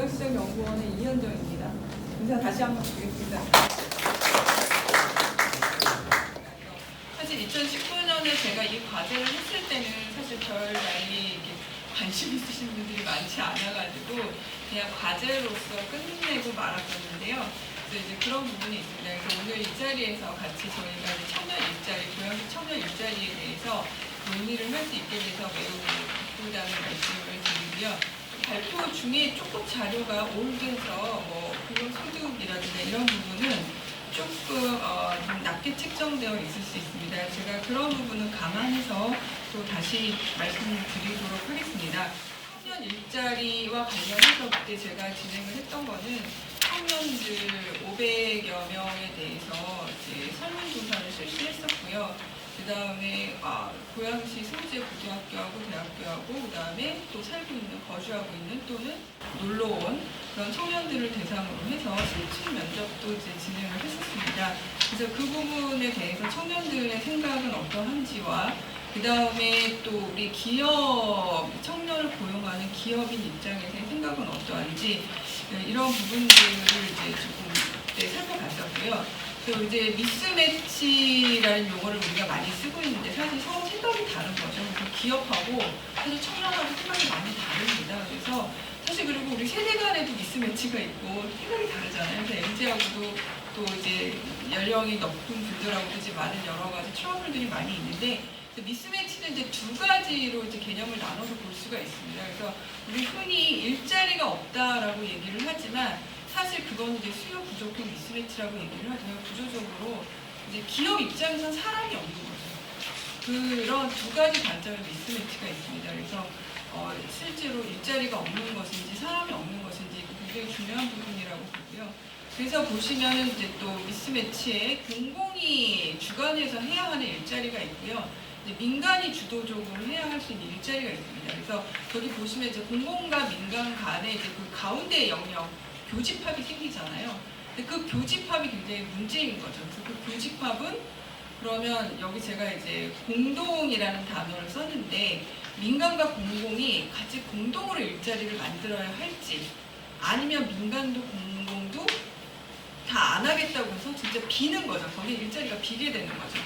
고양시장연구원의 이현정입니다. 인사 다시 한번 드리겠습니다. 사실 2019년에 제가 이 과제를 했을 때는 사실 별 달리 관심 있으신 분들이 많지 않아가지고 그냥 과제로서 끝내고 말았었는데요. 그래서 이제 그런 부분이 있습니다. 그래서 오늘 이 자리에서 같이 저희가 이제 청년 일자리, 고양시 청년 일자리에 대해서 논의를 할 수 있게 돼서 매우 기쁘다는 말씀을 드리고요. 발표 중에 조금 자료가 올드해서 뭐 근로소득이라든가 이런 부분은 조금 낮게 책정되어 있을 수 있습니다. 제가 그런 부분은 감안해서 또 다시 말씀을 드리도록 하겠습니다. 청년 일자리와 관련해서 그때 제가 진행을 했던 거는 청년들 500여 명에 대해서 이제 설문조사를 실시했었고요. 그 다음에 고양시 소재 고등학교하고 대학교하고 그 다음에 또 살고 있는, 거주하고 있는 또는 놀러온 그런 청년들을 대상으로 해서 실질 면접도 이제 진행을 했었습니다. 그래서 그 부분에 대해서 청년들의 생각은 어떠한지와 그 다음에 또 우리 기업, 청년을 고용하는 기업인 입장에서의 생각은 어떠한지 이런 부분들을 이제 조금 살펴봤었고요. 또 이제 미스매치라는 용어를 우리가 많이 쓰고 있는데 사실 서로 생각이 다른 거죠. 기업하고 사실 청년하고 생각이 많이 다릅니다. 그래서 사실 그리고 우리 세대 간에도 미스매치가 있고 생각이 다르잖아요. 그래서 MZ하고도 또 이제 연령이 높은 분들하고도 이제 많은 여러 가지 트러블들이 많이 있는데 미스매치는 이제 두 가지로 이제 개념을 나눠서 볼 수가 있습니다. 그래서 우리 흔히 일자리가 없다라고 얘기를 하지만 사실 그건 이제 수요 부족형 미스매치라고 얘기를 하고요. 구조적으로 이제 기업 입장에선 사람이 없는 거죠. 그런 두 가지 관점의 미스매치가 있습니다. 그래서 실제로 일자리가 없는 것인지 사람이 없는 것인지 굉장히 중요한 부분이라고 보고요. 그래서 보시면은 이제 또 미스매치에 공공이 주관해서 해야 하는 일자리가 있고요. 이제 민간이 주도적으로 해야 할 수 있는 일자리가 있습니다. 그래서 거기 보시면 이제 공공과 민간 간의 이제 그 가운데 영역 교집합이 생기잖아요. 근데 그 교집합이 굉장히 문제인 거죠. 그래서 그 교집합은 그러면 여기 제가 이제 공동이라는 단어를 썼는데 민간과 공공이 같이 공동으로 일자리를 만들어야 할지 아니면 민간도 공공도 다 안 하겠다고 해서 진짜 비는 거죠. 거기 일자리가 비게 되는 거죠.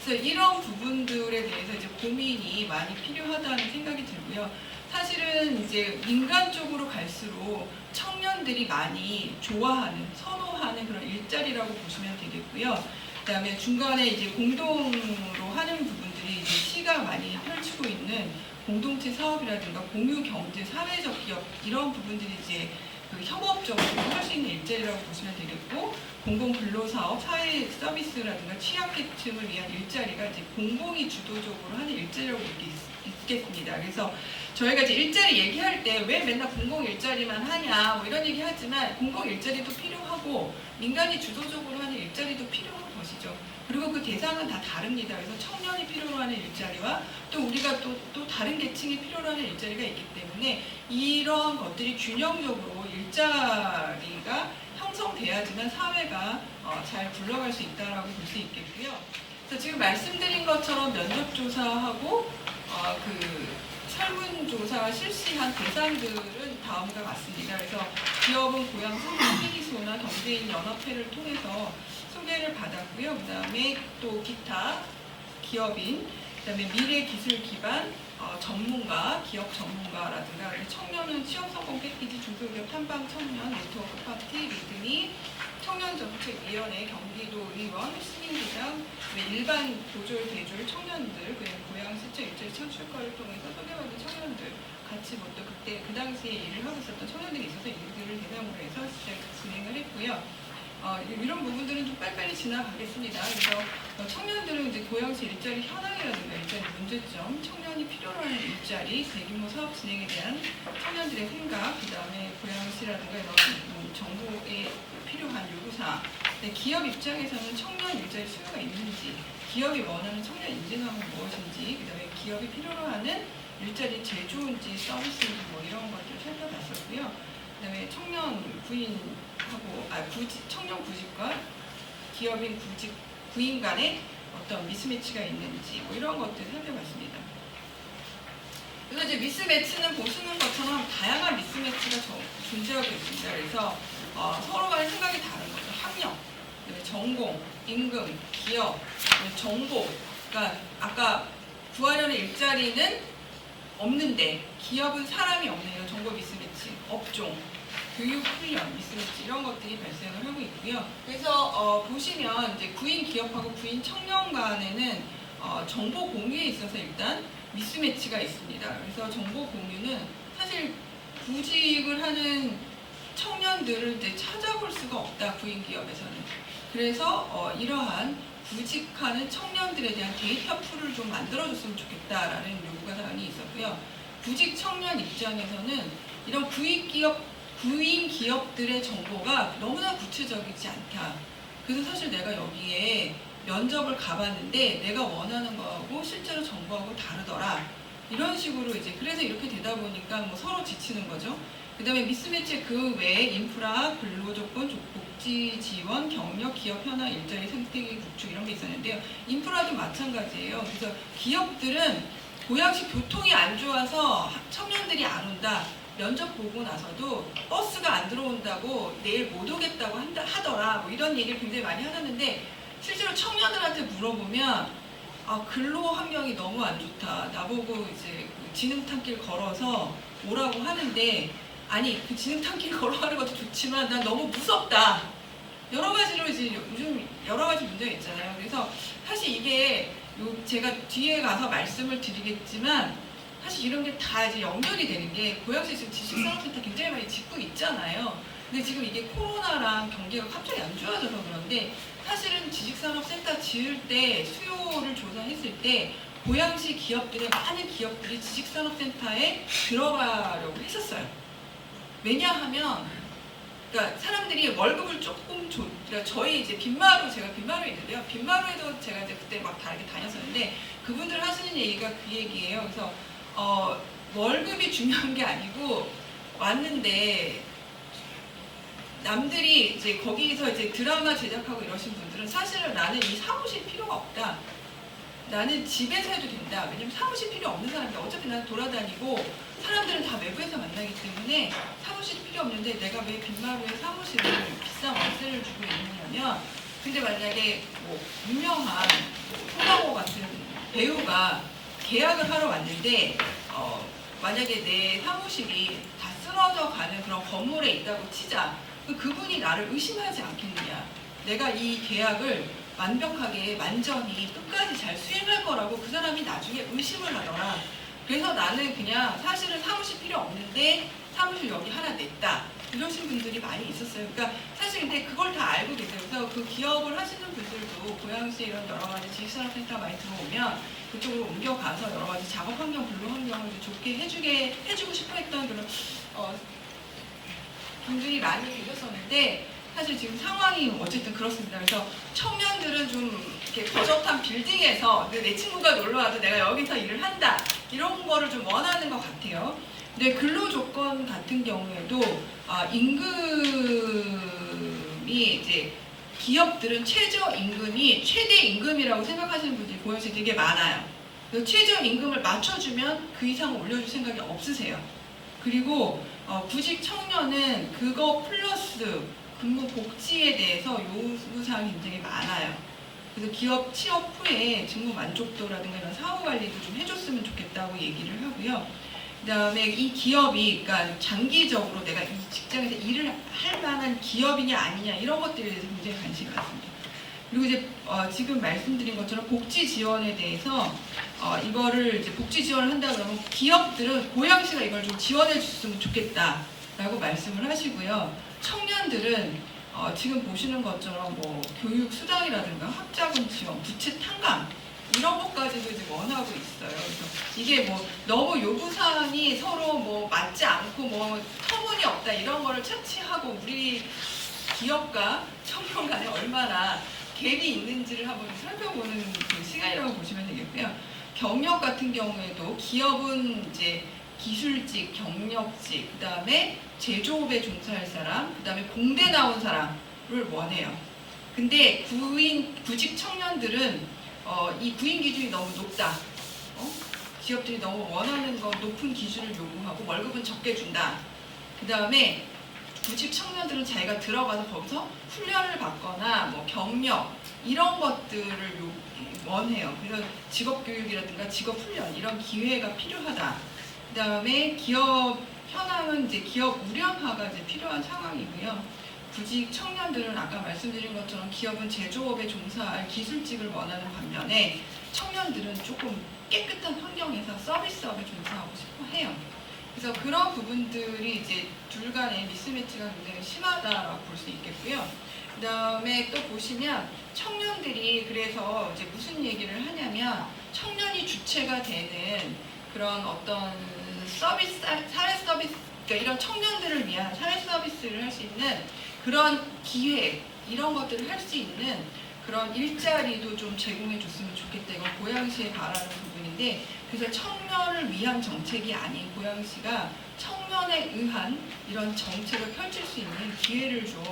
그래서 이런 부분들에 대해서 이제 고민이 많이 필요하다는 생각이 들고요. 사실은 이제 민간 쪽으로 갈수록 청년들이 많이 좋아하는, 선호하는 그런 일자리라고 보시면 되겠고요. 그다음에 중간에 이제 공동으로 하는 부분들이 이제 시가 많이 펼치고 있는 공동체 사업이라든가 공유 경제, 사회적 기업 이런 부분들이 이제 그 협업적으로 할 수 있는 일자리라고 보시면 되겠고, 공공 근로사업, 사회 서비스라든가 취약계층을 위한 일자리가 이제 공공이 주도적으로 하는 일자리라고 있겠습니다. 그래서 저희가 이제 일자리 얘기할 때 왜 맨날 공공 일자리만 하냐 뭐 이런 얘기 하지만 공공 일자리도 필요하고 민간이 주도적으로 하는 일자리도 필요한 것이죠. 그리고 그 대상은 다 다릅니다. 그래서 청년이 필요로 하는 일자리와 또 우리가 또 다른 계층이 필요로 하는 일자리가 있기 때문에 이런 것들이 균형적으로 일자리가 형성돼야지만 사회가 잘 굴러갈 수 있다라고 볼 수 있겠고요. 그래서 지금 말씀드린 것처럼 면접조사하고 그 설문조사 실시한 대상들은 다음과 같습니다. 그래서 기업은 고양 상공회의소나 경제인 연합회를 통해서 소개를 받았고요. 그 다음에 또 기타 기업인, 그 다음에 미래 기술 기반 전문가, 기업 전문가라든가 청년은 취업성공 패키지, 중소기업 탐방 청년, 네트워크 파티, 리드미, 청년정책위원회, 경기도 의원, 시민기장, 일반 보졸, 대졸 청년들, 고양시청 일자리 창출과를 통해서 소개받은 청년들 같이 또 그때 그 당시에 일을 하고 있었던 청년들이 있어서 이들을 대상으로 해서 진행을 했고요. 이런 부분들은 좀 빨리빨리 지나가겠습니다. 그래서 청년들은 이제 고양시 일자리 현황이라든가 일자리 문제점, 청년이 필요로 하는 일자리, 대규모 사업 진행에 대한 청년들의 생각, 그 다음에 고양시라든가 이런 정보에 필요한 요구사항, 기업 입장에서는 청년 일자리 수요가 있는지, 기업이 원하는 청년 인재상은 무엇인지, 그 다음에 기업이 필요로 하는 일자리 제조인지 서비스인지 뭐 이런 것들을 살펴봤었고요. 그 다음에 청년 구인하고 청년 구직과 기업인 구인 간에 어떤 미스매치가 있는지 뭐 이런 것들을 살펴봤습니다. 그래서 이제 미스매치는 보시는 것처럼 다양한 미스매치가 존재하고 있습니다. 그래서 서로 간의 생각이 다른 거죠. 학력, 전공, 임금, 기업, 정보. 그러니까 아까 구하려는 일자리는 없는데 기업은 사람이 없는 이런 정보 미스매치, 업종, 교육 훈련 미스매치 이런 것들이 발생을 하고 있고요. 그래서 보시면 이제 구인 기업하고 구인 청년 간에는 정보 공유에 있어서 일단 미스매치가 있습니다. 그래서 정보 공유는 사실 구직을 하는 청년들을 이제 찾아볼 수가 없다, 구인 기업에서는. 그래서 이러한 구직하는 청년들에 대한 데이터 풀을 좀 만들어줬으면 좋겠다라는 요구가 당연히 있었고요. 구직 청년 입장에서는 이런 구인 기업들의 정보가 너무나 구체적이지 않다. 그래서 사실 내가 여기에 면접을 가봤는데 내가 원하는 거하고 실제로 정보하고 다르더라. 이런 식으로 이제 그래서 이렇게 되다 보니까 뭐 서로 지치는 거죠. 그 다음에 미스매치 그 외에 인프라, 근로조건, 복지 지원, 경력, 기업 현황, 일자리 생태계 구축 이런 게 있었는데요. 인프라도 마찬가지예요. 그래서 기업들은 고양시 교통이 안 좋아서 청년들이 안 온다. 면접 보고 나서도 버스가 안 들어온다고 내일 못 오겠다고 하더라. 뭐 이런 얘기를 굉장히 많이 하셨는데 실제로 청년들한테 물어보면 근로 환경이 너무 안 좋다. 나보고 이제 진흙탕길 걸어서 오라고 하는데 아니 그 진흙탕길 걸어가는 것도 좋지만 난 너무 무섭다. 여러 가지로 이제 요즘 여러 가지 문제가 있잖아요. 그래서 사실 이게 제가 뒤에 가서 말씀을 드리겠지만 사실 이런 게 다 이제 연결이 되는 게 고양시 지금 지식산업센터 굉장히 많이 짓고 있잖아요. 근데 지금 이게 코로나랑 경기가 갑자기 안 좋아져서 그런데 사실은 지식산업센터 지을 때 수요를 조사했을 때 고양시 기업들의 많은 기업들이 지식산업센터에 들어가려고 했었어요. 왜냐하면 그러니까 사람들이 월급을 조금 그러니까 저희 이제 제가 빈마루에 있는데요. 빈마루에도 제가 이제 그때 막 다 이렇게 다녔었는데 그분들 하시는 얘기가 그 얘기예요. 그래서 월급이 중요한 게 아니고 왔는데 남들이 이제 거기서 이제 드라마 제작하고 이러신 분들은 사실은 나는 이 사무실 필요가 없다. 나는 집에서 해도 된다. 왜냐면 사무실 필요 없는 사람인데 어차피 나는 돌아다니고 사람들은 다 외부에서 만나기 때문에 사무실 필요 없는데 내가 왜 빈마루에 사무실을 비싼 월세를 주고 있느냐면 근데 만약에 뭐 유명한 송강호 같은 배우가 계약을 하러 왔는데 만약에 내 사무실이 다 쓰러져 가는 그런 건물에 있다고 치자. 그분이 나를 의심하지 않겠느냐. 내가 이 계약을 완벽하게 완전히 끝까지 잘 수행할 거라고 그 사람이 나중에 의심을 하더라. 그래서 나는 그냥 사실은 사무실 필요 없는데 사무실 여기 하나 냈다. 이러신 분들이 많이 있었어요. 그러니까 사실 근데 그걸 다 알고 계세요. 그래서 그 기업을 하시는 분들도 고양시에 이런 여러 가지 지식산업센터 많이 들어오면 그쪽으로 옮겨가서 여러 가지 작업 환경, 근로 환경을 좋게 해주고 싶어 했던 그런 분들이 많이 계셨었는데 사실 지금 상황이 어쨌든 그렇습니다. 그래서 청년들은 좀 이렇게 거젓한 빌딩에서 내 친구가 놀러 와도 내가 여기서 일을 한다 이런 거를 좀 원하는 것 같아요. 근데 근로 조건 같은 경우에도 임금이 이제 기업들은 최저 임금이 최대 임금이라고 생각하시는 분들이 고양시에 되게 많아요. 그래서 최저 임금을 맞춰주면 그 이상 올려줄 생각이 없으세요. 그리고 구직 청년은 그거 플러스 근무 복지에 대해서 요구사항이 굉장히 많아요. 그래서 기업 취업 후에 직무 만족도라든가 이런 사후 관리도 좀 해줬으면 좋겠다고 얘기를 하고요. 그 다음에 이 기업이 그러니까 장기적으로 내가 이 직장에서 일을 할 만한 기업이냐 아니냐 이런 것들에 대해서 굉장히 관심이 많습니다. 그리고 이제 지금 말씀드린 것처럼 복지 지원에 대해서 이거를 이제 복지 지원을 한다 그러면 기업들은 고양시가 이걸 좀 지원해 줬으면 좋겠다라고 말씀을 하시고요. 청년들은 지금 보시는 것처럼 뭐 교육 수당이라든가 학자금 지원, 부채 탕감 이런 것까지도 이제 원하고 있어요. 그래서 이게 뭐 너무 요구 사항이 서로 뭐 맞지 않고 뭐 터무니없다 이런 거를 차치하고 우리 기업과 청년 간에 얼마나 갭이 있는지를 한번 살펴보는 그 시간이라고 보시면 되겠고요. 경력 같은 경우에도 기업은 이제 기술직, 경력직, 그 다음에 제조업에 종사할 사람, 그 다음에 공대 나온 사람을 원해요. 근데 구직 청년들은 이 구인 기준이 너무 높다. 기업들이 너무 원하는 거 높은 기준을 요구하고 월급은 적게 준다. 그 다음에 구직 청년들은 자기가 들어가서 거기서 훈련을 받거나 뭐 경력 이런 것들을 원해요. 그래서 직업교육이라든가 직업훈련 이런 기회가 필요하다. 그 다음에 기업 현황은 이제 기업 우량화가 이제 필요한 상황이고요. 구직 청년들은 아까 말씀드린 것처럼 기업은 제조업에 종사할 기술직을 원하는 반면에 청년들은 조금 깨끗한 환경에서 서비스업에 종사하고 싶어 해요. 그래서 그런 부분들이 이제 둘 간의 미스매치가 굉장히 심하다라고 볼 수 있겠고요. 그 다음에 또 보시면 청년들이 그래서 이제 무슨 얘기를 하냐면 청년이 주체가 되는 그런 어떤 서비스, 사회 서비스, 그러니까 이런 청년들을 위한 사회 서비스를 할 수 있는 그런 기회, 이런 것들을 할 수 있는 그런 일자리도 좀 제공해 줬으면 좋겠다. 이건 고양시에 바라는 부분인데, 그래서 청년을 위한 정책이 아닌 고양시가 청년에 의한 이런 정책을 펼칠 수 있는 기회를 좀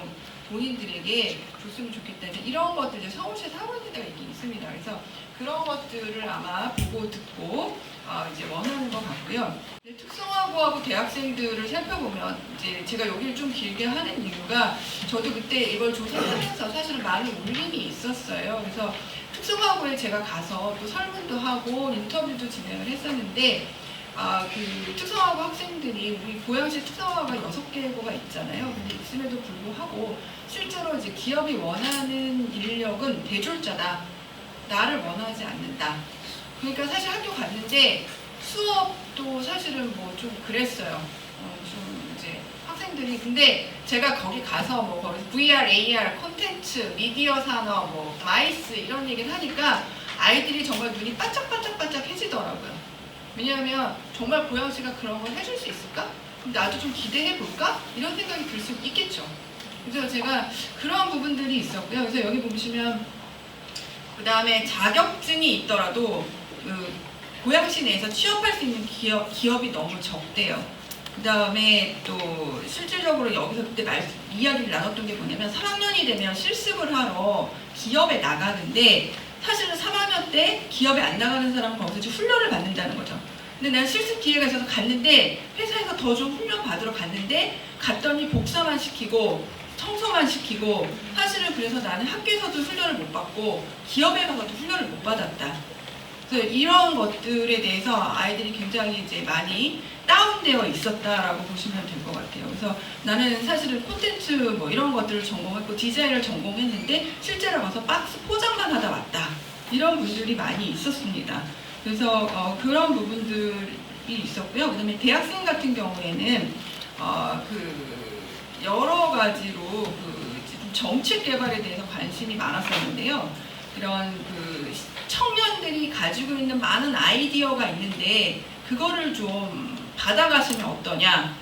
본인들에게 줬으면 좋겠다. 이런 것들 이제 서울시 사원에다가 있긴 있습니다. 그래서 그런 것들을 아마 보고 듣고 이제 원하는 것 같고요. 특성화고하고 대학생들을 살펴보면 이제 제가 여기를 좀 길게 하는 이유가 저도 그때 이걸 조사하면서 사실은 많은 울림이 있었어요. 그래서 특성화고에 제가 가서 또 설문도 하고 인터뷰도 진행을 했었는데 그 특성화고 학생들이 우리 고양시 특성화고가 6개고가 있잖아요. 근데 있음에도 불구하고 실제로 이제 기업이 원하는 인력은 대졸자다. 나를 원하지 않는다. 그러니까 사실 학교 갔는데 수업도 사실은 뭐 좀 그랬어요. 좀 이제 학생들이 근데 제가 거기 가서 뭐 거기서 VR, AR, 콘텐츠, 미디어 산업, 뭐 마이스 이런 얘기를 하니까 아이들이 정말 눈이 반짝반짝반짝해지더라고요. 왜냐하면 정말 고양시가 그런 걸 해줄 수 있을까? 그럼 나도 좀 기대해 볼까? 이런 생각이 들 수 있겠죠. 그래서 제가 그런 부분들이 있었고요. 그래서 여기 보시면 그 다음에 자격증이 있더라도 그 고양시 내에서 취업할 수 있는 기업이 너무 적대요. 그 다음에 또 실질적으로 여기서 그때 이야기를 나눴던 게 뭐냐면 3학년이 되면 실습을 하러 기업에 나가는데 사실은 3학년 때 기업에 안 나가는 사람은 거기서 훈련을 받는다는 거죠. 근데 난 실습 기회가 있어서 갔는데 회사에서 더 좀 훈련 받으러 갔더니 복사만 시키고 청소만 시키고 사실은 그래서 나는 학교에서도 훈련을 못 받고 기업에 가서도 훈련을 못 받았다. 그래서 이런 것들에 대해서 아이들이 굉장히 이제 많이 다운되어 있었다라고 보시면 될 것 같아요. 그래서 나는 사실은 콘텐츠 뭐 이런 것들을 전공했고 디자인을 전공했는데 실제로 가서 박스 포장만 하다 왔다. 이런 분들이 많이 있었습니다. 그래서 그런 부분들이 있었고요. 그다음에 대학생 같은 경우에는 여러 가지로 정책 개발에 대해서 관심이 많았었는데요. 이런 청년들이 가지고 있는 많은 아이디어가 있는데 그거를 좀 받아가시면 어떠냐.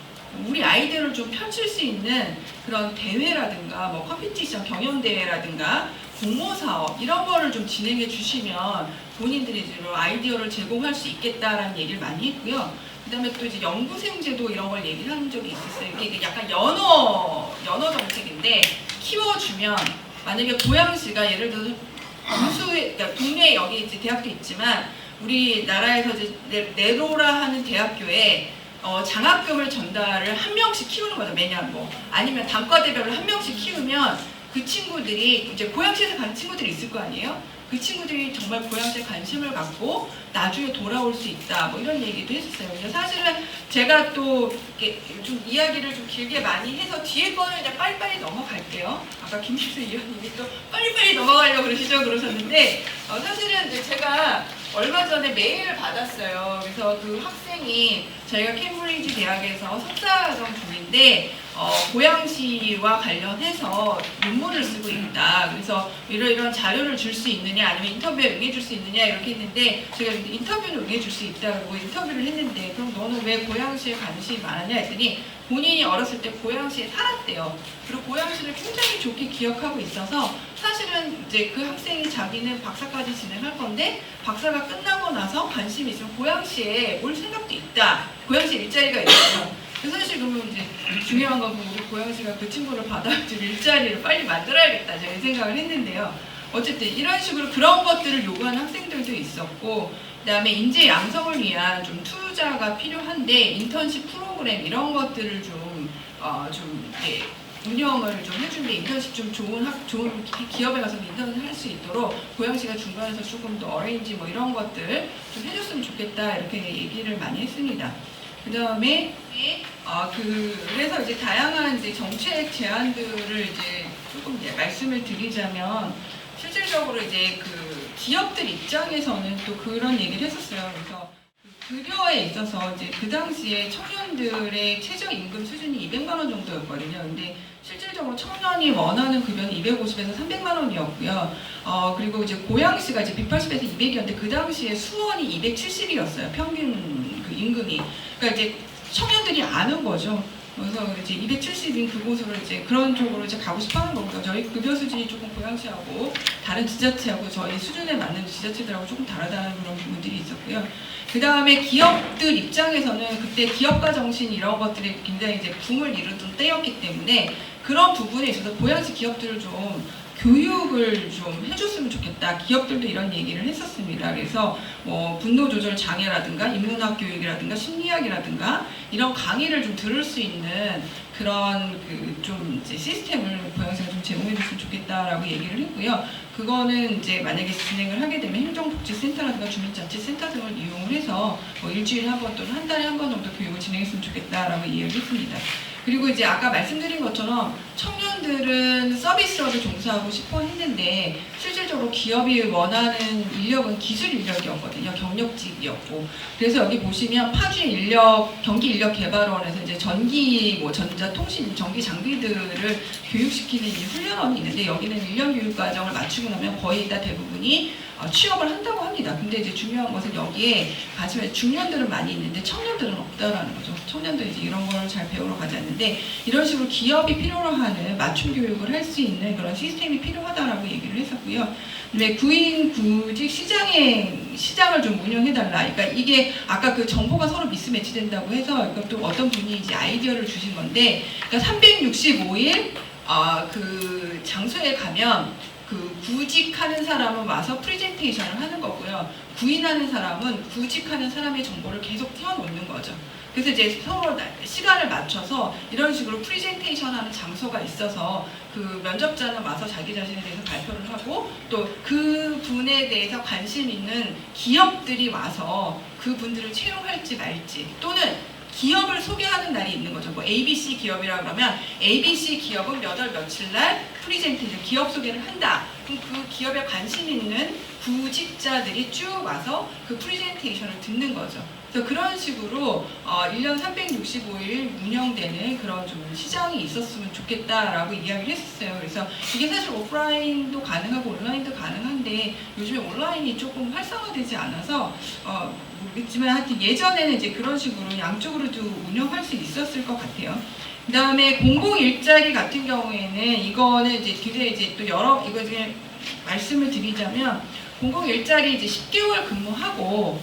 우리 아이디어를 좀 펼칠 수 있는 그런 대회라든가 뭐 컴피티션 경연대회라든가 공모사업 이런 거를 좀 진행해 주시면 본인들이 아이디어를 제공할 수 있겠다라는 얘기를 많이 했고요. 그 다음에 또 이제 연구생제도 이런 걸 얘기한 적이 있었어요. 이게 약간 연어 정책인데 키워주면 만약에 고양시가 예를 들어서 그러니까 동네에 여기 이제 대학도 있지만 우리나라에서 이제 네로라 하는 대학교에 장학금을 전달을 한 명씩 키우는 거죠. 매년 뭐 아니면 단과대별로 한 명씩 키우면 그 친구들이 이제 고양시에서 가는 친구들이 있을 거 아니에요? 그 친구들이 정말 고양시에 관심을 갖고 나중에 돌아올 수 있다. 뭐 이런 얘기도 했었어요. 근데 사실은 제가 또 이렇게 좀 이야기를 좀 길게 많이 해서 뒤에 거는 이제 빨리빨리 넘어갈게요. 아까 김식수 의원님이 또 빨리빨리 넘어가려고 그러셨는데 사실은 이제 제가 얼마 전에 메일을 받았어요. 그래서 그 학생이 저희가 캠브리지 대학에서 석사과정 중인데 고양시와 관련해서 논문을 쓰고 있다. 그래서 이런 자료를 줄 수 있느냐 아니면 인터뷰에 응해줄 수 있느냐 이렇게 했는데 제가 인터뷰는 응해줄 수 있다고 인터뷰를 했는데 그럼 너는 왜 고양시에 관심이 많았냐 했더니 본인이 어렸을 때 고양시에 살았대요. 그리고 고양시를 굉장히 좋게 기억하고 있어서 사실은 이제 그 학생이 자기는 박사까지 진행할 건데 박사가 끝나고 나서 관심이 있으면 고양시에 올 생각도 있다. 고양시 일자리가 있어요. 사실 그러면 이제 중요한 건 우리 고양시가 그 친구를 받아줄 일자리를 빨리 만들어야겠다 제가 생각을 했는데요. 어쨌든 이런 식으로 그런 것들을 요구하는 학생들도 있었고 그다음에 인재 양성을 위한 좀 투자가 필요한데 인턴십 프로그램 이런 것들을 좀 이렇게 운영을 좀 해주는데 인턴십 좀 좋은 기업에 가서 인턴을 할 수 있도록 고양시가 중간에서 조금 더 어레인지 뭐 이런 것들 좀 해줬으면 좋겠다 이렇게 얘기를 많이 했습니다. 그다음에 그래서 이제 다양한 이제 정책 제안들을 이제 조금 이제 말씀을 드리자면 실질적으로 이제 그 기업들 입장에서는 또 그런 얘기를 했었어요. 그래서 급여에 있어서 이제 그 당시에 청년들의 최저임금 수준이 200만 원 정도였거든요. 근데 실질적으로 청년이 원하는 급여는 250에서 300만 원이었고요. 그리고 이제 고양시가 이제 180에서 200이었는데 그 당시에 수원이 270이었어요. 평균 그 임금이. 그러니까 이제 청년들이 아는 거죠. 그래서 이제 270인 그곳으로 이제 그런 쪽으로 이제 가고 싶어 하는 거고요. 저희 급여 수준이 조금 고양시하고 다른 지자체하고 저희 수준에 맞는 지자체들하고 조금 다르다는 그런 부분들이 있었고요. 그 다음에 기업들 입장에서는 그때 기업가 정신 이런 것들이 굉장히 이제 붐을 이루던 때였기 때문에 그런 부분에 있어서 고양시 기업들을 좀 교육을 좀 해줬으면 좋겠다. 기업들도 이런 얘기를 했었습니다. 그래서 뭐 분노 조절 장애라든가 인문학 교육이라든가 심리학이라든가 이런 강의를 좀 들을 수 있는 그런 좀 이제 시스템을 고양시가 좀 제공해줬으면 좋겠다라고 얘기를 했고요. 그거는 이제 만약에 진행을 하게 되면 행정복지센터라든가 주민자치센터 등을 이용을 해서 뭐 일주일에 한 번 또는 한 달에 한 번 정도 교육을 진행했으면 좋겠다라고 이해를 했습니다. 그리고 이제 아까 말씀드린 것처럼 청년들은 서비스업을 종사하고 싶어 했는데 실질적으로 기업이 원하는 인력은 기술 인력이었거든요. 경력직이었고. 그래서 여기 보시면 파주 경기인력개발원에서 이제 전자통신, 전기 장비들을 교육시키는 이 훈련원이 있는데 여기는 1년 교육 과정을 마치고 나면 거의 다 대부분이 취업을 한다고 합니다. 근데 이제 중요한 것은 여기에 가시면 중년들은 많이 있는데 청년들은 없다라는 거죠. 청년들이 이제 이런 걸 잘 배우러 가지 않는데 이런 식으로 기업이 필요로 하는 맞춤 교육을 할 수 있는 그런 시스템이 필요하다라고 얘기를 했었고요. 왜 구인 구직 시장을 좀 운영해달라. 그러니까 이게 아까 그 정보가 서로 미스매치 된다고 해서 이것도 어떤 분이 이제 아이디어를 주신 건데, 그러니까 365일 그 장소에 가면 그 구직하는 사람은 와서 프레젠테이션을 하는 거고요. 구인하는 사람은 구직하는 사람의 정보를 계속 띄워놓는 거죠. 그래서 이제 서로 시간을 맞춰서 이런 식으로 프레젠테이션 하는 장소가 있어서 그 면접자는 와서 자기 자신에 대해서 발표를 하고 또 그 분에 대해서 관심 있는 기업들이 와서 그 분들을 채용할지 말지 또는 기업을 소개하는 날이 있는 거죠. 뭐 ABC 기업이라 그러면 ABC 기업은 몇 월 며칠 날 프레젠테이션 기업 소개를 한다. 그럼 그 기업에 관심 있는 구직자들이 쭉 와서 그 프레젠테이션을 듣는 거죠. 그래서 그런 식으로 1년 365일 운영되는 그런 좀 시장이 있었으면 좋겠다라고 이야기를 했었어요. 그래서 이게 사실 오프라인도 가능하고 온라인도 가능한데 요즘에 온라인이 조금 활성화되지 않아서 모르겠지만 하여튼 예전에는 이제 그런 식으로 양쪽으로도 운영할 수 있었을 것 같아요. 그 다음에 공공 일자리 같은 경우에는 이거는 이제 굉장히 이제 또 이거 중에 말씀을 드리자면 공공 일자리 이제 10개월 근무하고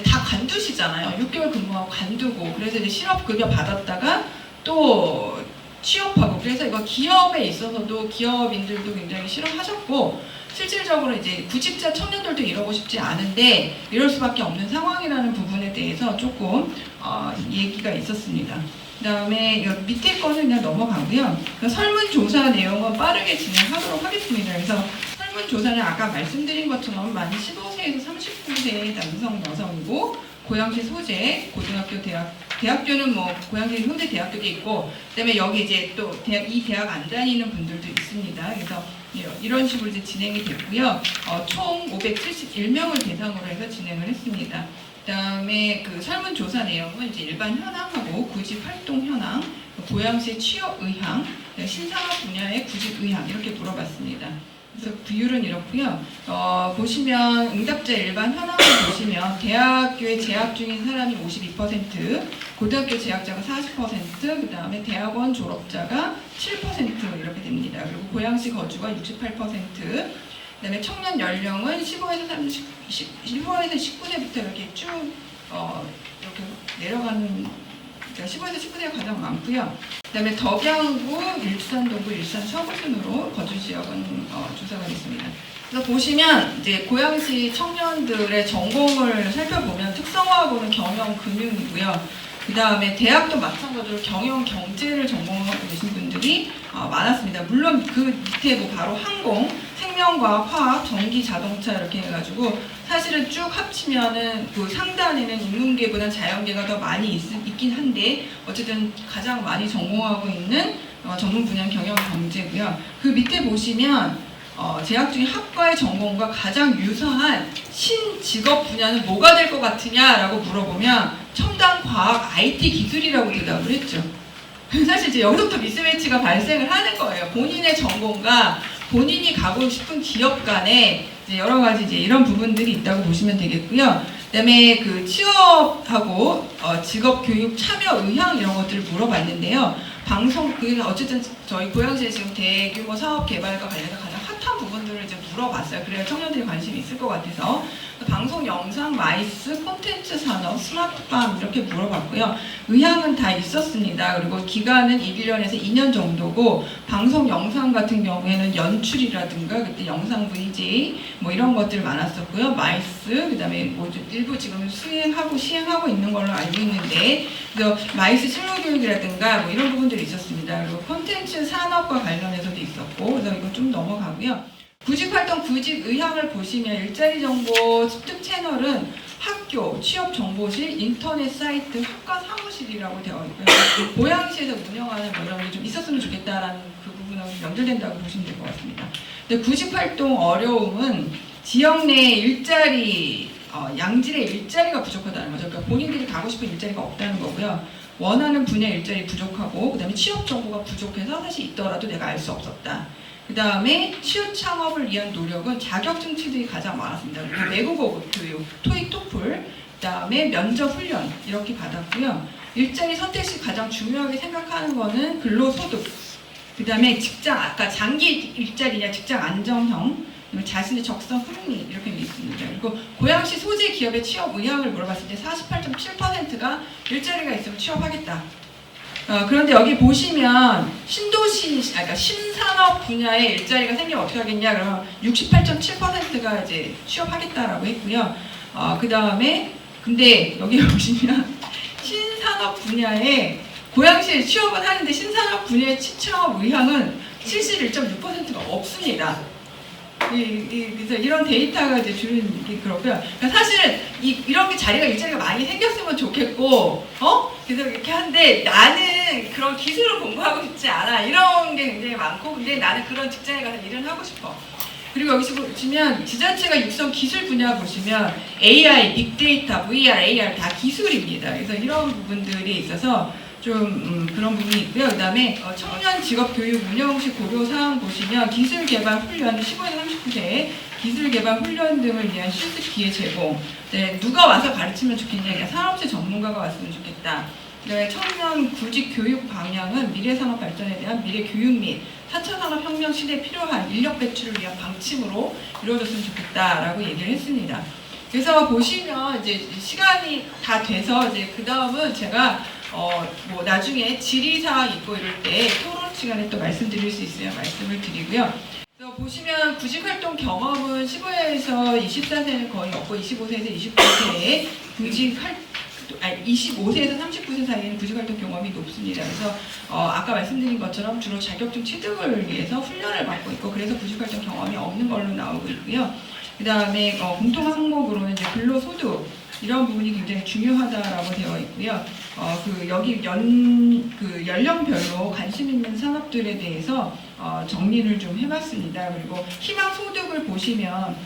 다 관두시잖아요. 6개월 근무하고 관두고 그래서 이제 실업급여 받았다가 또 취업하고 그래서 이거 기업에 있어서도 기업인들도 굉장히 싫어하셨고 실질적으로 이제 구직자 청년들도 이러고 싶지 않은데 이럴 수밖에 없는 상황이라는 부분에 대해서 조금 얘기가 있었습니다. 그 다음에 밑에 거는 그냥 넘어가고요. 설문조사 내용은 빠르게 진행하도록 하겠습니다. 그래서 설문조사는 아까 말씀드린 것처럼 만 15세에서 39세 남성, 여성이고 고양시 소재, 고등학교, 대학교는 뭐 고양시 소재 대학교도 있고 그다음에 여기 이제 또 이 대학 안 다니는 분들도 있습니다. 그래서 이런 식으로 이제 진행이 됐고요. 총 571명을 대상으로 해서 진행을 했습니다. 그다음에 그 설문조사 내용은 이제 일반 현황하고 구직 활동 현황, 고양시 취업 의향, 신산업 분야의 구직 의향 이렇게 물어봤습니다. 그래서 비율은 이렇고요. 보시면 응답자 일반 현황을 보시면 대학교에 재학 중인 사람이 52%, 고등학교 재학자가 40%, 그 다음에 대학원 졸업자가 7% 이렇게 됩니다. 그리고 고양시 거주가 68%, 그 다음에 청년 연령은 15에서 19세부터 이렇게 쭉 이렇게 내려가는 그러니까 15에서 19세가 가장 많고요. 그다음에 덕양구, 일산 동구, 일산 서구 순으로 거주 지역은 조사가 됐습니다. 그래서 보시면 이제 고양시 청년들의 전공을 살펴보면 특성화하고는 경영 금융이고요. 그 다음에 대학도 마찬가지로 경영 경제를 전공하고 계신 분들이 많았습니다. 물론 그 밑에 뭐 바로 항공, 생명과학, 화학, 전기, 자동차 이렇게 해가지고 사실은 쭉 합치면은 그 상단에는 인문계보다 자연계가 더 많이 있긴 한데 어쨌든 가장 많이 전공하고 있는 전문 분야는 경영 경제고요. 그 밑에 보시면 재학 중인 학과의 전공과 가장 유사한 신직업 분야는 뭐가 될 것 같으냐라고 물어보면 첨단 과학 IT 기술이라고 대답을 했죠. 사실 이제 여기서부터 미스매치가 발생을 하는 거예요. 본인의 전공과 본인이 가고 싶은 기업 간에 이제 여러 가지 이제 이런 부분들이 있다고 보시면 되겠고요. 그다음에 그 취업하고 직업 교육 참여 의향 이런 것들을 물어봤는데요. 방송 그게 어쨌든 저희 고양시에 지금 대규모 사업 개발과 관련해서 가장 핫한 부분들을 이제 물어봤어요. 그래야 청년들이 관심이 있을 것 같아서 방송, 영상, 마이스, 콘텐츠 산업, 스마트팜 이렇게 물어봤고요. 의향은 다 있었습니다. 그리고 기간은 1년에서 2년 정도고 방송, 영상 같은 경우에는 연출이라든가 그때 영상 VJ 뭐 이런 것들 많았었고요. 마이스 그다음에 뭐 일부 지금 시행하고 있는 걸로 알고 있는데 그래서 마이스 실무 교육이라든가 뭐 이런 부분들이 있었습니다. 그리고 콘텐츠 산업과 관련해서도 있었고 그래서 이거 좀 넘어가고요. 구직활동 구직 의향을 보시면 일자리 정보 습득 채널은 학교, 취업정보실, 인터넷 사이트, 학과 사무실이라고 되어 있고요. 고양시에서 운영하는 뭐 이런 게 좀 있었으면 좋겠다라는 그 부분하고 연결된다고 보시면 될 것 같습니다. 근데 구직활동 어려움은 지역 내 일자리, 양질의 일자리가 부족하다는 거죠. 그러니까 본인들이 가고 싶은 일자리가 없다는 거고요. 원하는 분야 일자리 부족하고 그 다음에 취업 정보가 부족해서 사실 있더라도 내가 알 수 없었다. 그 다음에 취업 창업을 위한 노력은 자격증치들이 가장 많았습니다. 외국어 교육, 토익, 토플, 그 다음에 면접 훈련 이렇게 받았고요. 일자리 선택 시 가장 중요하게 생각하는 거는 근로소득, 그 다음에 직장, 아까 장기 일자리냐 직장 안정형, 자신의 적성 흥미 이렇게 돼 있습니다. 그리고 고양시 소재 기업의 취업 의향을 물어봤을 때 48.7%가 일자리가 있으면 취업하겠다. 그런데 여기 보시면 신도시, 그러니까 신산업 분야에 일자리가 생기면 어떻게 하겠냐? 그러면 68.7%가 이제 취업하겠다라고 했고요. 그 다음에 근데 여기 보시면 신산업 분야에 고양시에 취업은 하는데 신산업 분야의 취업 의향은 71.6%가 없습니다. 그래서 이런 데이터가 이제 주는 게 그렇고요. 그러니까 사실은 이런 게 자리가 일자리가 많이 생겼으면 좋겠고, 그래서 이렇게 한데 나는 그런 기술을 공부하고 싶지 않아. 이런 게 굉장히 많고, 근데 나는 그런 직장에 가서 일을 하고 싶어. 그리고 여기서 보시면 지자체가 육성 기술 분야 보시면 AI, 빅데이터, VR, AR 다 기술입니다. 그래서 이런 부분들이 있어서 좀 그런 부분이 있고요. 그 다음에 청년 직업교육 운영시 고려사항 보시면 기술개발 훈련 15에서 39세 기술개발 훈련 등을 위한 실습 기회 제공. 네, 누가 와서 가르치면 좋겠냐? 산업체 전문가가 왔으면 좋겠다. 그다음에 청년 구직 교육 방향은 미래산업 발전에 대한 미래 교육 및 4차 산업혁명 시대에 필요한 인력 배출을 위한 방침으로 이루어졌으면 좋겠다라고 얘기를 했습니다. 그래서 보시면 이제 시간이 다 돼서 이제 그 다음은 제가 뭐 나중에 질의사항 있고 이럴 때 토론 시간에 또 말씀드릴 수 있으면 말씀을 드리고요. 그래서 보시면 구직활동 경험은 15에서 24세는 거의 없고 25세에서 29세에 25세에서 39세 사이에는 구직활동 경험이 높습니다. 그래서 아까 말씀드린 것처럼 주로 자격증 취득을 위해서 훈련을 받고 있고 그래서 구직활동 경험이 없는 걸로 나오고 있고요. 그 다음에 공통 항목으로는 이제 근로소득 이런 부분이 굉장히 중요하다라고 되어 있고요. 여기 연령별로 관심 있는 산업들에 대해서 정리를 좀 해봤습니다. 그리고 희망 소득을 보시면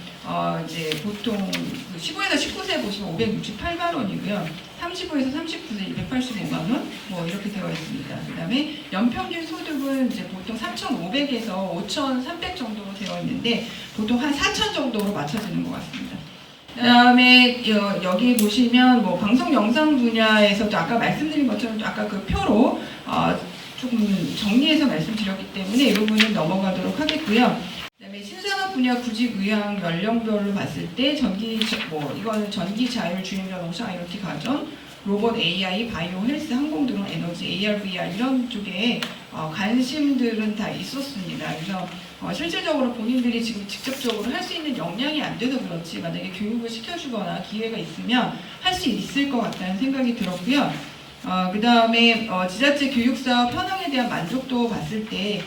이제 보통 15에서 19세 보시면 568만 원이고요. 35에서 39세 285만 원 뭐 이렇게 되어 있습니다. 그다음에 연평균 소득은 이제 보통 3,500에서 5,300 정도로 되어 있는데 보통 한 4,000 정도로 맞춰지는 것 같습니다. 그다음에 여기 보시면 뭐 방송 영상 분야에서도 아까 말씀드린 것처럼 아까 그 표로 조금 정리해서 말씀드렸기 때문에 이 부분은 넘어가도록 하겠고요. 그다음에 신산업 분야 구직 의향 연령별로 봤을 때 이거는 전기 자율 주행 자동차 IoT 가전 로봇, AI, 바이오, 헬스, 항공드론, 에너지, AR, VR 이런 쪽에 관심들은 다 있었습니다. 그래서 실질적으로 본인들이 지금 직접적으로 할 수 있는 역량이 안 돼서 그렇지 만약에 교육을 시켜주거나 기회가 있으면 할 수 있을 것 같다는 생각이 들었고요. 그 다음에 지자체 교육사업 현황에 대한 만족도 봤을 때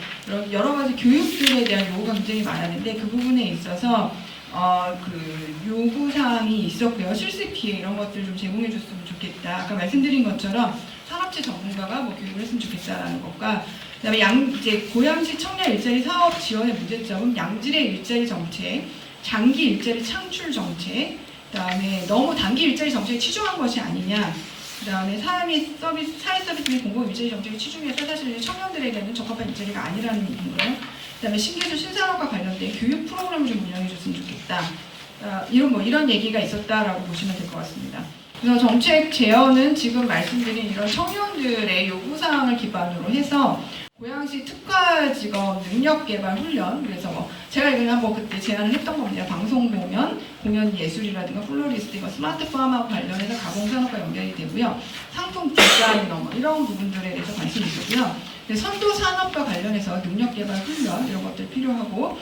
여러 가지 교육들에 대한 요구가 굉장히 많았는데 그 부분에 있어서 그 요구사항이 있었고요. 실습 기회 이런 것들 좀 제공해 줬으면 좋겠다. 아까 말씀드린 것처럼 산업체 전문가가 뭐 교육을 했으면 좋겠다라는 것과 그다음에 이제 고양시 청년 일자리 사업 지원의 문제점은 양질의 일자리 정책, 장기 일자리 창출 정책, 그다음에 너무 단기 일자리 정책에 치중한 것이 아니냐. 그다음에 사회 서비스 및 공공 일자리 정책에 치중해서 사실 청년들에게는 적합한 일자리가 아니라는 거예요. 그다음에 신기술 신산업과 관련된 교육 프로그램을 좀 운영해줬으면 좋겠다. 이런 얘기가 있었다라고 보시면 될 것 같습니다. 그래서 정책 제언은 지금 말씀드린 이런 청년들의 요구사항을 기반으로 해서 고양시 특화직업 능력개발 훈련, 그래서 뭐 제가 이걸 한번 그때 제안을 했던 겁니다. 방송 보면 공연 예술이라든가 플로리스트, 스마트팜하고 관련해서 가공산업과 연결이 되고요. 상품 디자인 이런 부분들에 대해서 관심이 있고요. 선도 산업과 관련해서 능력개발 훈련 이런 것들 필요하고,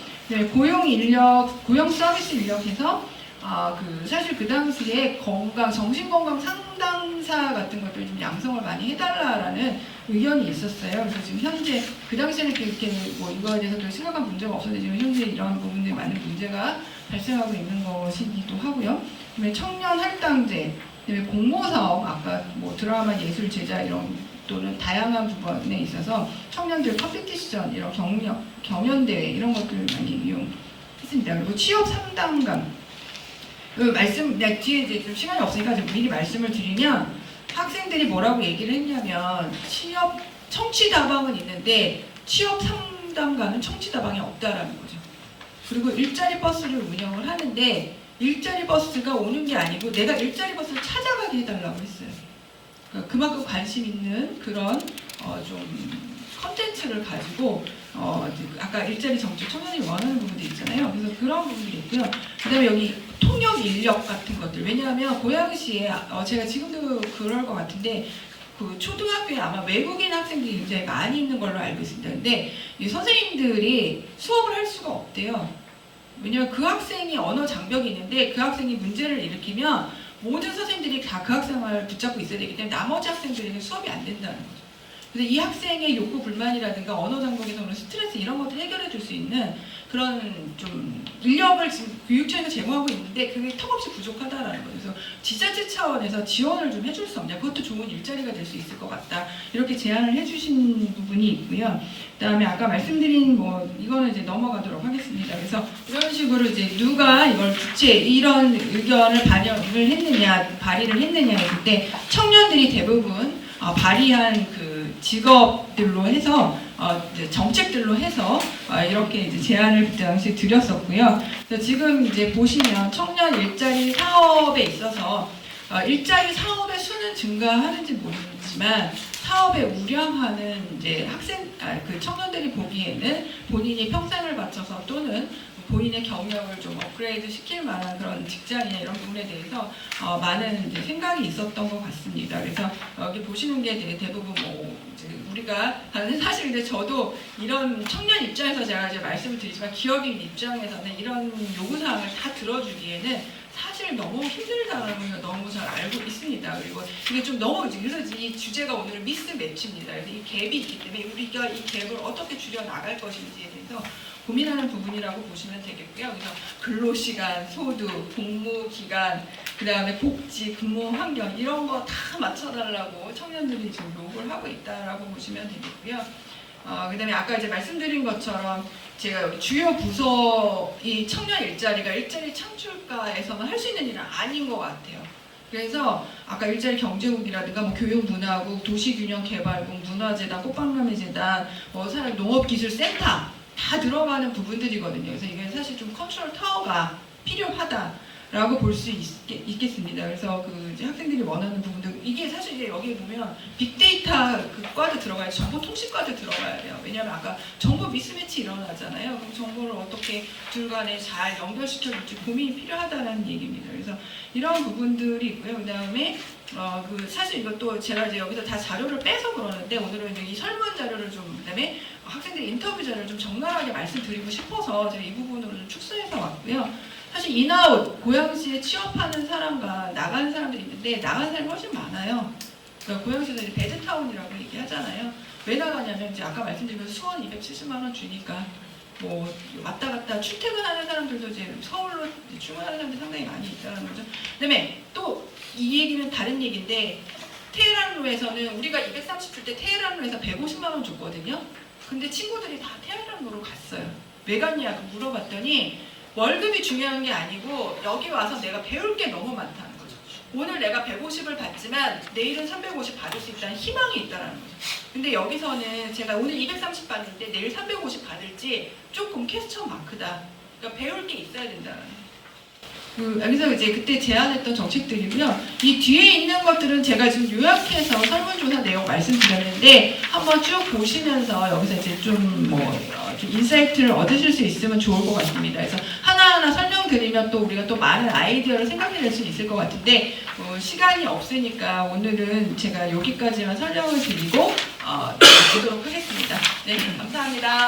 고용 서비스 인력에서 사실 그 당시에 정신건강 상담사 같은 것들 좀 양성을 많이 해달라라는 의견이 있었어요. 그래서 지금 현재 그 당시에는 그렇게 뭐 이거에 대해서 심각한 문제가 없었는데 지금 현재 이런 부분에 많은 문제가 발생하고 있는 것이기도 하고요. 그다음에 청년 할당제, 그다음에 공모사업, 아까 뭐 드라마 예술 제작 이런 또는 다양한 부분에 있어서 청년들 컴피티션, 이런 경연대회 이런 것들을 많이 이용했습니다. 그리고 취업 상담관 뒤에 이제 좀 시간이 없으니까 좀 미리 말씀을 드리면 학생들이 뭐라고 얘기를 했냐면 청취다방은 있는데 취업 상담가는 청취다방이 없다라는 거죠. 그리고 일자리 버스를 운영을 하는데 일자리 버스가 오는 게 아니고 내가 일자리 버스를 찾아가게 해달라고 했어요. 그러니까 그만큼 관심 있는 그런 좀 컨텐츠를 가지고 아까 일자리 정책 청년이 원하는 부분도 있잖아요. 그래서 그런 부분들이 있고요. 그다음에 여기 통역 인력 같은 것들. 왜냐하면 고양시에 제가 지금도 그럴 것 같은데 그 초등학교에 아마 외국인 학생들이 굉장히 많이 있는 걸로 알고 있습니다. 근데 이 선생님들이 수업을 할 수가 없대요. 왜냐하면 그 학생이 언어 장벽이 있는데 그 학생이 문제를 일으키면 모든 선생님들이 다 그 학생을 붙잡고 있어야 되기 때문에 나머지 학생들에게 수업이 안 된다는 거죠. 그래서 이 학생의 욕구 불만이라든가 언어 장벽에서 오는 스트레스 이런 것들 해결해 줄 수 있는 그런 좀 인력을 지금 교육청에서 제공하고 있는데 그게 턱없이 부족하다라는 거죠. 그래서 지자체 차원에서 지원을 좀 해줄 수 없냐. 그것도 좋은 일자리가 될 수 있을 것 같다. 이렇게 제안을 해주신 부분이 있고요. 그다음에 아까 말씀드린 이거는 이제 넘어가도록 하겠습니다. 그래서 이런 식으로 이제 누가 이걸 이런 의견을 반영을 했느냐, 발의를 했느냐 했을 때 청년들이 대부분 발의한 그 직업들로 해서 정책들로 해서 이렇게 이제 제안을 그 당시에 드렸었고요. 그래서 지금 이제 보시면 청년 일자리 사업에 있어서 일자리 사업의 수는 증가하는지 모르지만 사업에 우량하는 이제 그 청년들이 보기에는 본인이 평생을 바쳐서 또는 본인의 경력을 좀 업그레이드 시킬 만한 그런 직장이나 이런 부분에 대해서 많은 이제 생각이 있었던 것 같습니다. 그래서 여기 보시는 게 대부분 이제 우리가 사실 이제 저도 이런 청년 입장에서 제가 이제 말씀을 드리지만 기업인 입장에서는 이런 요구사항을 다 들어주기에는 사실 너무 힘들다라는 걸 너무 잘 알고 있습니다. 그리고 이게 좀 너무 그래서 이 주제가 오늘 미스매치입니다. 그래서 이 갭이 있기 때문에 우리가 이 갭을 어떻게 줄여 나갈 것인지에 대해서 고민하는 부분이라고 보시면 되겠고요. 그래서 근로시간, 소득, 복무기간, 그 다음에 복지, 근무 환경 이런 거 다 맞춰달라고 청년들이 지금 요구를 하고 있다라고 보시면 되겠고요. 그 다음에 아까 이제 말씀드린 것처럼 제가 여기 주요 부서 이 청년 일자리가 일자리 창출과에서만 할 수 있는 일은 아닌 것 같아요. 그래서 아까 일자리 경제국이라든가 교육문화국, 도시균형개발국, 문화재단, 꽃박람회재단, 농업기술센터 다 들어가는 부분들이거든요. 그래서 이게 사실 좀 컨트롤 타워가 필요하다라고 볼 수 있겠습니다. 그래서 그 이제 학생들이 원하는 부분들 이게 사실 이제 여기 보면 빅데이터 그 과도 들어가야 정보통신과도 들어가야 돼요. 왜냐하면 아까 정보 미스매치 일어나잖아요. 그럼 정보를 어떻게 둘 간에 잘 연결시켜줄지 고민이 필요하다는 얘기입니다. 그래서 이런 부분들이 있고요. 그 다음에 사실 이것도 제가 이제 여기서 다 자료를 빼서 그러는데 오늘은 이제 이 설문 자료를 좀 그다음에 학생들 인터뷰 자료를 좀 적나라하게 말씀드리고 싶어서 제가 이 부분으로 좀 축소해서 왔고요. 사실 인아웃 고양시에 취업하는 사람과 나가는 사람들이 있는데 나가는 사람이 훨씬 많아요. 그러니까 고양시에서 이제 배드타운이라고 얘기하잖아요. 왜 나가냐면 이제 아까 말씀드린 것 수원 270만 원 주니까 뭐 왔다 갔다 출퇴근하는 사람들도 이제 서울로 출근하는 사람들이 상당히 많이 있다는 거죠. 그다음에 또 이 얘기는 다른 얘기인데 테헤란로에서는 우리가 230 줄 때 테헤란로에서 150만 원 줬거든요. 근데 친구들이 다 테헤란로로 갔어요. 왜 갔냐고 물어봤더니 월급이 중요한 게 아니고 여기 와서 내가 배울 게 너무 많다는 거죠. 오늘 내가 150을 받지만 내일은 350 받을 수 있다는 희망이 있다는 거죠. 근데 여기서는 제가 오늘 230 받는데 내일 350 받을지 조금 퀘스천 마크다. 그러니까 배울 게 있어야 된다는 거죠. 여기서 이제 그때 제안했던 정책들이고요. 이 뒤에 있는 것들은 제가 지금 요약해서 설문조사 내용 말씀드렸는데 한번 쭉 보시면서 여기서 이제 좀 인사이트를 얻으실 수 있으면 좋을 것 같습니다. 그래서 하나하나 설명드리면 또 우리가 또 많은 아이디어를 생각해낼 수 있을 것 같은데 시간이 없으니까 오늘은 제가 여기까지만 설명을 드리고 보도록 하겠습니다. 네, 감사합니다.